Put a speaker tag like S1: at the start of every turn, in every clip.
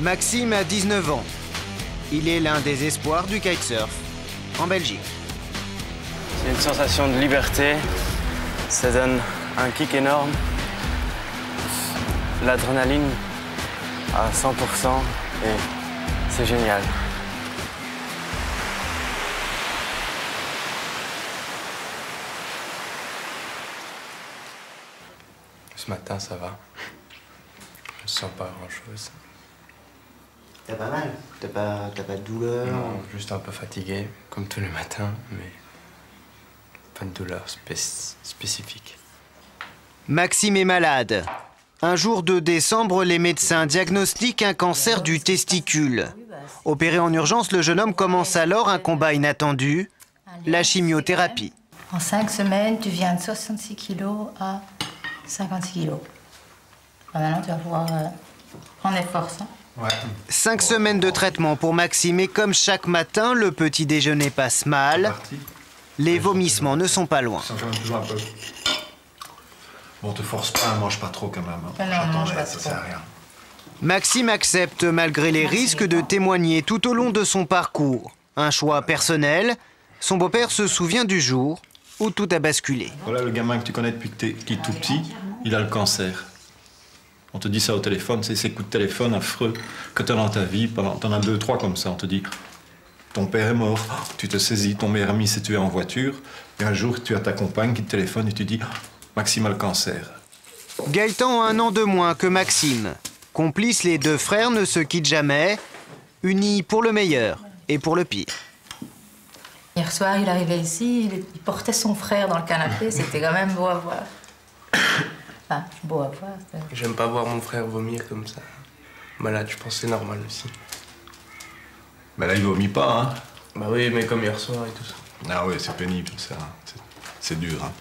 S1: Maxime a 19 ans. Il est l'un des espoirs du kitesurf en Belgique.
S2: C'est une sensation de liberté, ça donne un kick énorme, l'adrénaline à 100% et c'est génial.
S3: Ce matin, ça va. Je ne sens pas grand-chose.
S1: T'as pas mal? T'as pas de douleur?
S3: Non, juste un peu fatigué, comme tous les matins, mais pas de douleur spécifique.
S1: Maxime est malade. Un jour de décembre, les médecins diagnostiquent un cancer du testicule. Opéré en urgence, le jeune homme commence alors un combat inattendu, la chimiothérapie.
S4: En 5 semaines, tu viens de 66 kilos à 56 kilos. Maintenant, tu vas pouvoir prendre les forces. Hein.
S3: Ouais.
S1: 5 semaines de traitement pour Maxime et comme chaque matin, le petit déjeuner passe mal. Les vomissements ne sont pas loin.
S5: Ça quand même toujours un peu. Bon, te force pas, mange pas trop quand même. Hein.
S4: Non, mange pas
S5: ça
S4: trop.
S5: sert à rien.
S1: Maxime accepte malgré les risques de témoigner tout au long de son parcours. Un choix personnel. Son beau-père se souvient du jour où tout a basculé.
S5: Voilà le gamin que tu connais depuis qu'il est tout petit, il a le cancer. On te dit ça au téléphone, c'est ces coups de téléphone affreux que tu as dans ta vie. T'en as 2, 3 comme ça. On te dit, ton père est mort, tu te saisis, ton meilleur ami s'est tué en voiture. Et un jour, tu as ta compagne qui te téléphone et tu dis, Maxime a le cancer.
S1: Gaëtan a 1 an de moins que Maxime. Complices, les 2 frères ne se quittent jamais, unis pour le meilleur et pour le pire.
S4: Hier soir, il arrivait ici, il portait son frère dans le canapé, c'était quand même beau à voir. Enfin, beau à voir.
S3: J'aime pas voir mon frère vomir comme ça. Malade, je pense que c'est normal aussi.
S5: Mais là, il vomit pas, hein.
S3: Bah oui, mais comme hier soir et tout ça.
S5: Ah oui, c'est pénible, ça. C'est dur, hein.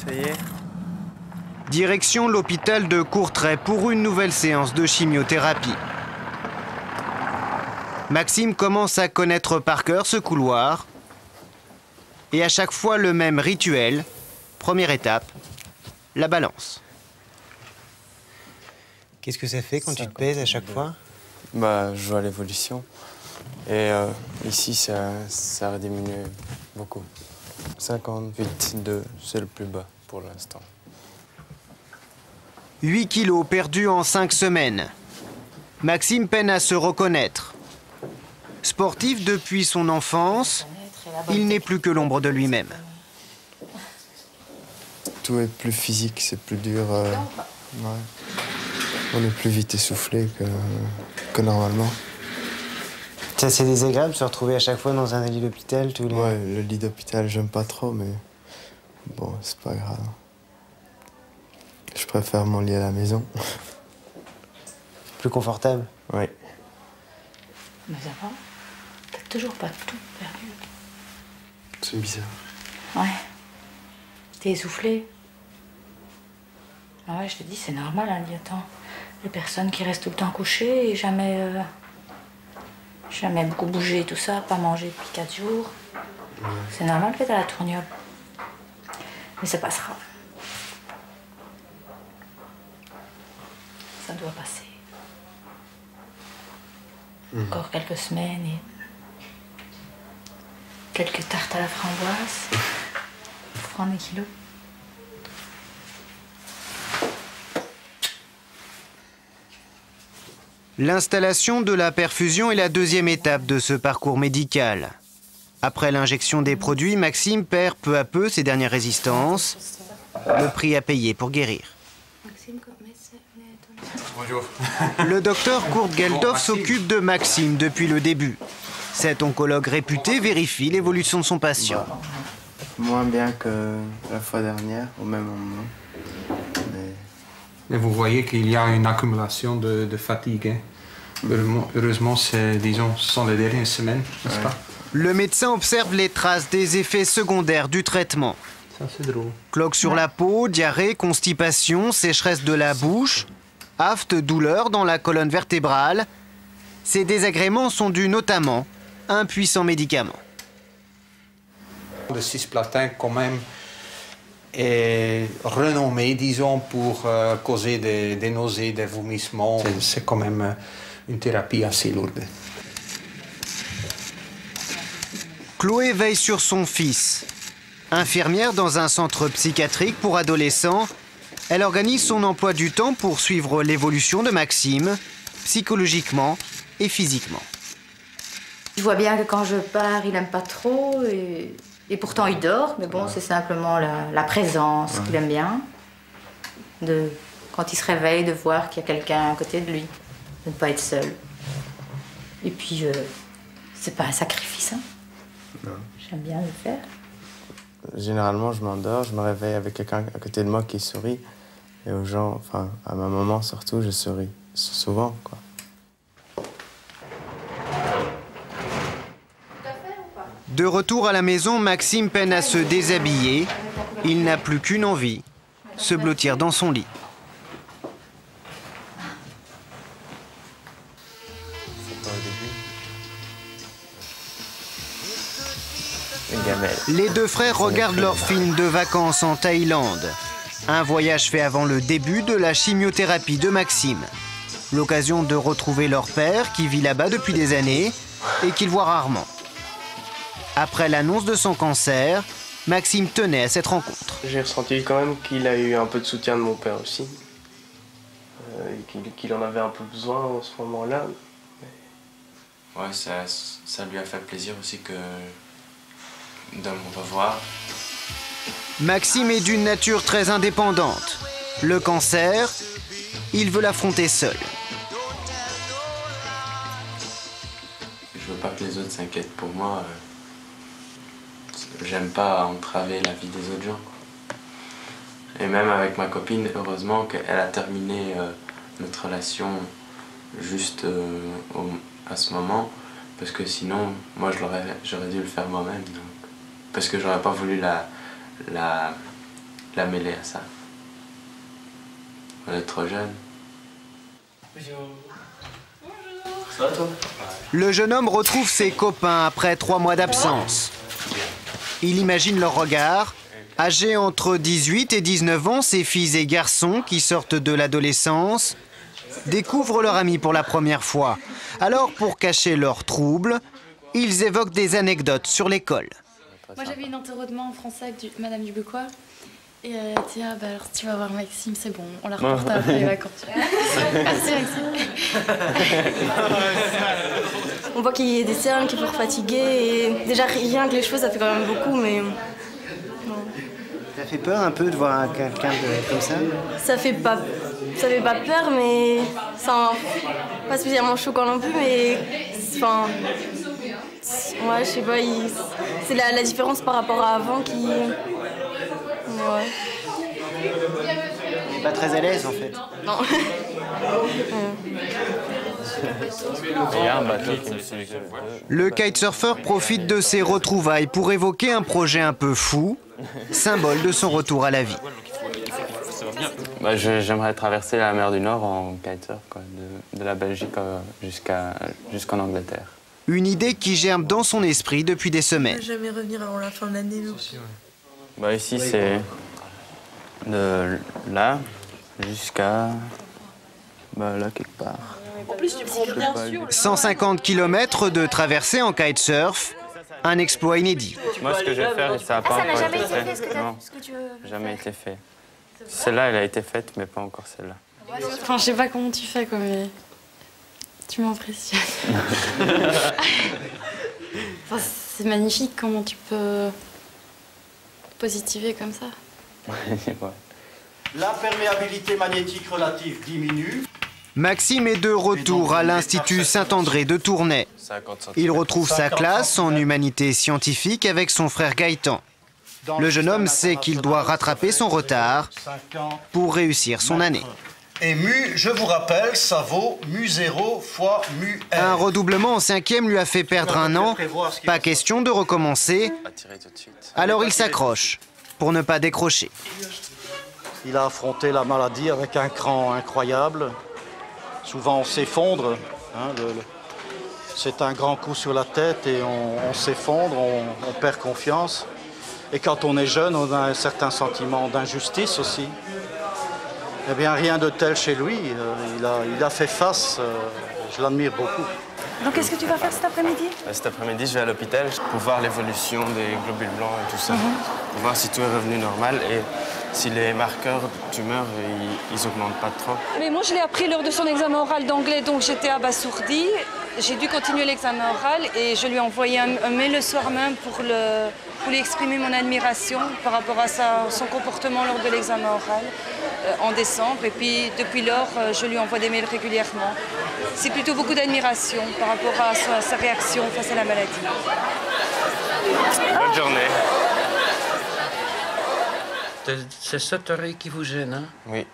S2: Ça y est.
S1: Direction l'hôpital de Courtrai pour une nouvelle séance de chimiothérapie. Maxime commence à connaître par cœur ce couloir. Et à chaque fois le même rituel. Première étape, la balance. Qu'est-ce que ça fait quand tu te pèses à chaque fois?
S2: Bah, je vois l'évolution. Et ici, ça a diminué beaucoup. 58,2, c'est le plus bas pour l'instant.
S1: 8 kilos perdus en 5 semaines. Maxime peine à se reconnaître. Sportif depuis son enfance, il n'est plus que l'ombre de lui-même.
S2: Tout est plus physique, c'est plus dur. Ouais. On est plus vite essoufflé que normalement.
S1: Ça, c'est désagréable de se retrouver à chaque fois dans un lit d'hôpital tous les...
S2: Ouais, le lit d'hôpital, j'aime pas trop, mais bon, c'est pas grave. Je préfère mon lit à la maison.
S1: Plus confortable.
S2: Ouais.
S4: Mais ça va? T'as toujours pas tout perdu.
S2: C'est bizarre.
S4: Ouais. T'es essoufflé. Ah ouais, je te dis, c'est normal, hein, attends. Les personnes qui restent tout le temps couchées et jamais beaucoup bougé, tout ça, pas mangé depuis 4 jours. Ouais. C'est normal que t'as la tourniole. Mais ça passera. Ça doit passer. Encore quelques semaines et quelques tartes à la framboise pour prendre des kilos.
S1: L'installation de la perfusion est la 2e étape de ce parcours médical. Après l'injection des produits, Maxime perd peu à peu ses dernières résistances. Le prix à payer pour guérir.
S3: Bonjour.
S1: Le docteur Kurt Geldorf s'occupe de Maxime depuis le début. Cet oncologue réputé vérifie l'évolution de son patient.
S2: Moins bien que la fois dernière, au même moment.
S6: Et vous voyez qu'il y a une accumulation de fatigue. Hein. Heureusement, ce sont les dernières semaines, n'est-ce pas?
S1: Le médecin observe les traces des effets secondaires du traitement.
S6: Ça, c'est drôle.
S1: Cloque sur la peau, diarrhée, constipation, sécheresse de la bouche, aphte, douleur dans la colonne vertébrale. Ces désagréments sont dus notamment à un puissant médicament.
S6: Le cisplatin, quand même, est renommé, disons, pour causer des nausées, des vomissements. C'est quand même une thérapie assez lourde.
S1: Chloé veille sur son fils. Infirmière dans un centre psychiatrique pour adolescents, elle organise son emploi du temps pour suivre l'évolution de Maxime, psychologiquement et physiquement.
S4: Je vois bien que quand je pars, il n'aime pas trop et pourtant il dort. Mais bon, c'est simplement la présence qu'il aime bien. Quand il se réveille, de voir qu'il y a quelqu'un à côté de lui, de ne pas être seul. Et puis, c'est pas un sacrifice, hein. J'aime bien le faire.
S2: Généralement, je m'endors, je me réveille avec quelqu'un à côté de moi qui sourit. Et aux gens, enfin, à ma maman surtout, je souris souvent, quoi.
S1: De retour à la maison, Maxime peine à se déshabiller. Il n'a plus qu'une envie, se blottir dans son lit. Les deux frères regardent leur film de vacances en Thaïlande. Un voyage fait avant le début de la chimiothérapie de Maxime. L'occasion de retrouver leur père qui vit là-bas depuis des années et qu'il voit rarement. Après l'annonce de son cancer, Maxime tenait à cette rencontre.
S3: J'ai ressenti quand même qu'il a eu un peu de soutien de mon père aussi. Qu'il en avait un peu besoin en ce moment-là. Ouais, ça lui a fait plaisir aussi de me revoir.
S1: Maxime est d'une nature très indépendante. Le cancer, il veut l'affronter seul.
S3: Je veux pas que les autres s'inquiètent pour moi. J'aime pas entraver la vie des autres gens. Et même avec ma copine, heureusement qu'elle a terminé notre relation juste à ce moment. Parce que sinon, moi j'aurais dû le faire moi-même. Parce que j'aurais pas voulu la mêler à ça. Elle est trop jeune. Ça va toi?
S1: Le jeune homme retrouve ses copains après 3 mois d'absence. Il imagine leur regard. Âgés entre 18 et 19 ans, ces filles et garçons qui sortent de l'adolescence découvrent leur ami pour la première fois. Alors, pour cacher leurs troubles, ils évoquent des anecdotes sur l'école.
S7: Moi, j'avais une enterrement en français avec Madame Dubuquois. Et elle dit, ah bah alors si tu vas voir Maxime, c'est bon, on la reporte après les vacances. Merci Maxime.
S8: On voit qu'il y a des cernes, qu'il est fort fatigué. Et déjà, rien que les cheveux, ça fait quand même beaucoup, mais...
S1: Ça fait peur un peu de voir quelqu'un comme ça?
S8: Ça fait pas peur, mais... pas spécialement choquant non plus, mais... Enfin... Ouais, je sais pas, c'est la différence par rapport à avant qui... Ouais.
S1: Il n'est pas très à l'aise en fait.
S8: Non.
S1: Le kitesurfer profite de ses retrouvailles pour évoquer un projet un peu fou, symbole de son retour à la vie.
S2: J'aimerais traverser la mer du Nord en kitesurf, quoi, de la Belgique jusqu'en Angleterre.
S1: Une idée qui germe dans son esprit depuis des semaines.
S9: Jamais revenir avant la fin de l'année.
S2: Ici, c'est de là jusqu'à là quelque part.
S9: En plus, tu prends bien sûr.
S1: 150 km de traversée en kitesurf, un exploit inédit.
S2: Moi, ce que je vais faire, ça n'a pas encore
S8: jamais
S2: été
S8: été fait,
S2: fait. Non, jamais été fait. Celle-là, elle a été faite, mais pas encore celle-là.
S7: Enfin, je sais pas comment tu fais, quoi, mais tu m'impressionnes. Enfin, c'est magnifique comment tu peux positiver comme ça.
S2: Ouais.
S10: L'imperméabilité magnétique relative diminue.
S1: Maxime est de retour à l'Institut Saint-André de Tournai. Il retrouve sa classe en humanité scientifique avec son frère Gaëtan. Le jeune homme sait qu'il doit rattraper son retard pour réussir son année.
S10: Et mu, je vous rappelle, ça vaut mu0 fois mu r.
S1: Un redoublement en 5e lui a fait perdre 1 an. Pas question de recommencer. Alors il s'accroche pour ne pas décrocher.
S10: Il a affronté la maladie avec un cran incroyable. Souvent on s'effondre. C'est un grand coup sur la tête et on s'effondre, on perd confiance. Et quand on est jeune, on a un certain sentiment d'injustice aussi. Eh bien, rien de tel chez lui. Il a fait face. Je l'admire beaucoup.
S11: Donc, qu'est-ce que tu vas faire cet après-midi?
S2: Cet après-midi, je vais à l'hôpital pour voir l'évolution des globules blancs et tout ça. Pour voir si tout est revenu normal et si les marqueurs de tumeur, ils augmentent pas trop.
S11: Mais moi, je l'ai appris lors de son examen oral d'anglais, donc j'étais abasourdie. J'ai dû continuer l'examen oral et je lui ai envoyé un mail le soir même pour lui exprimer mon admiration par rapport à son comportement lors de l'examen oral en décembre. Et puis, depuis lors, je lui envoie des mails régulièrement. C'est plutôt beaucoup d'admiration par rapport à sa réaction face à la maladie.
S2: Bonne journée.
S12: C'est cette oreille qui vous gêne, hein?
S2: Oui.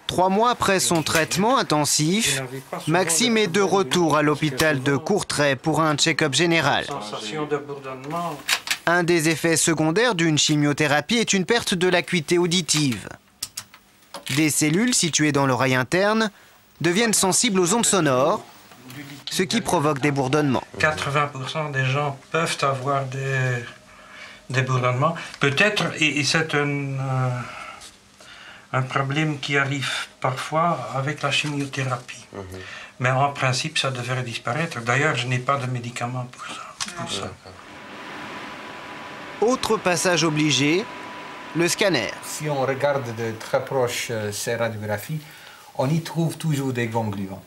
S1: 3 mois après son traitement intensif, Maxime est de retour à l'hôpital de Courtrai pour un check-up général. Un des effets secondaires d'une chimiothérapie est une perte de l'acuité auditive. Des cellules situées dans l'oreille interne deviennent sensibles aux ondes sonores, ce qui provoque des bourdonnements.
S12: 80% des gens peuvent avoir des bourdonnements. Peut-être, et c'est un problème qui arrive parfois avec la chimiothérapie. Mais en principe, ça devrait disparaître. D'ailleurs, je n'ai pas de médicaments pour ça.
S1: Autre passage obligé, le scanner.
S6: Si on regarde de très proche ces radiographies, on y trouve toujours des ganglions.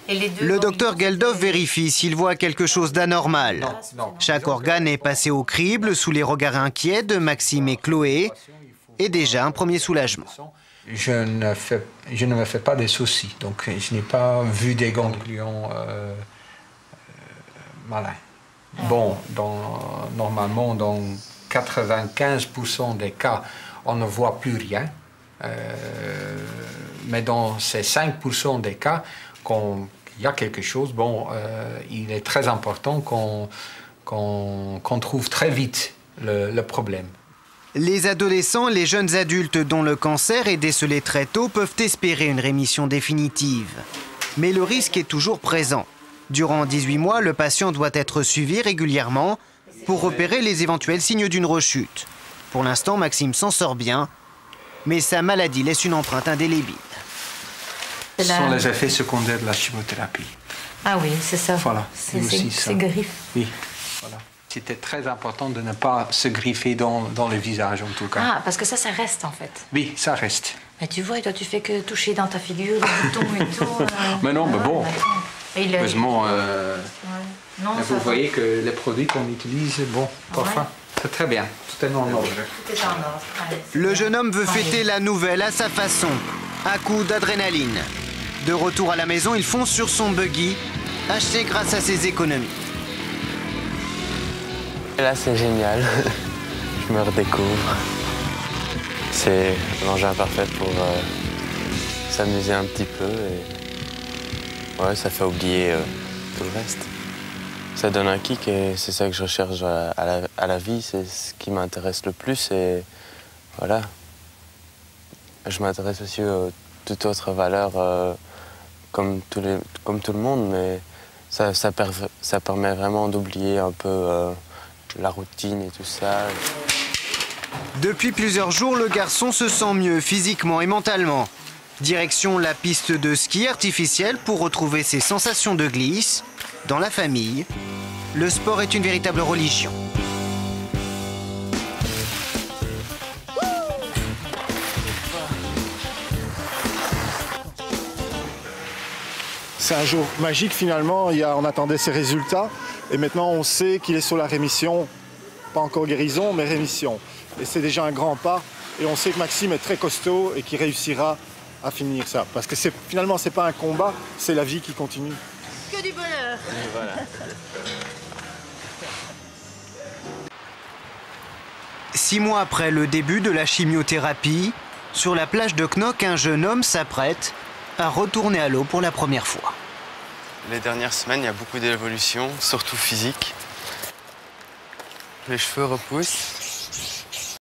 S1: Le docteur Geldov vérifie s'il voit quelque chose d'anormal. Chaque organe est passé au crible sous les regards inquiets de Maxime et Chloé, et déjà un premier soulagement.
S6: Je ne me fais pas de soucis, donc je n'ai pas vu des ganglions malins. Bon, normalement, dans 95% des cas, on ne voit plus rien. Mais dans ces 5% des cas, quand il y a quelque chose, bon, il est très important qu'on trouve très vite le problème.
S1: Les adolescents, les jeunes adultes dont le cancer est décelé très tôt peuvent espérer une rémission définitive. Mais le risque est toujours présent. Durant 18 mois, le patient doit être suivi régulièrement pour repérer les éventuels signes d'une rechute. Pour l'instant, Maxime s'en sort bien, mais sa maladie laisse une empreinte indélébile.
S6: Ce sont les effets secondaires de la chimiothérapie.
S4: Ah oui, c'est ça.
S6: Voilà,
S4: c'est griffes.
S6: Oui, voilà. C'était très important de ne pas se griffer dans le visage, en tout cas.
S4: Ah, parce que ça reste, en fait.
S6: Oui, ça reste.
S4: Mais tu vois, toi, tu fais que toucher dans ta figure, le bouton et tout.
S6: Mais non, mais bon. Heureusement,
S4: non,
S6: vous voyez que les produits qu'on utilise, bon, parfois, c'est très bien. Tout est en ordre.
S4: Tout est en ordre. Allez,
S1: le jeune homme veut fêter la nouvelle à sa façon, à coup d'adrénaline. De retour à la maison, il fonce sur son buggy, acheté grâce à ses économies.
S3: Et là, c'est génial. Je me redécouvre. C'est l'engin parfait pour s'amuser un petit peu. Et ouais, ça fait oublier tout le reste. Ça donne un kick et c'est ça que je recherche à la vie. C'est ce qui m'intéresse le plus. Et voilà. Je m'intéresse aussi aux toutes autres valeurs comme tout le monde, mais ça permet vraiment d'oublier un peu la routine et tout ça.
S1: Depuis plusieurs jours, le garçon se sent mieux physiquement et mentalement. Direction la piste de ski artificielle pour retrouver ses sensations de glisse. Dans la famille, le sport est une véritable religion.
S13: C'est un jour magique finalement, on attendait ses résultats et maintenant on sait qu'il est sur la rémission, pas encore guérison mais rémission. Et c'est déjà un grand pas et on sait que Maxime est très costaud et qu'il réussira à finir ça. Parce que finalement c'est pas un combat, c'est la vie qui continue.
S8: Que du bonheur.
S3: Et voilà.
S1: Six mois après le début de la chimiothérapie, sur la plage de Knock, un jeune homme s'apprête à retourner à l'eau pour la première fois.
S2: Les dernières semaines, il y a beaucoup d'évolutions, surtout physiques. Les cheveux repoussent.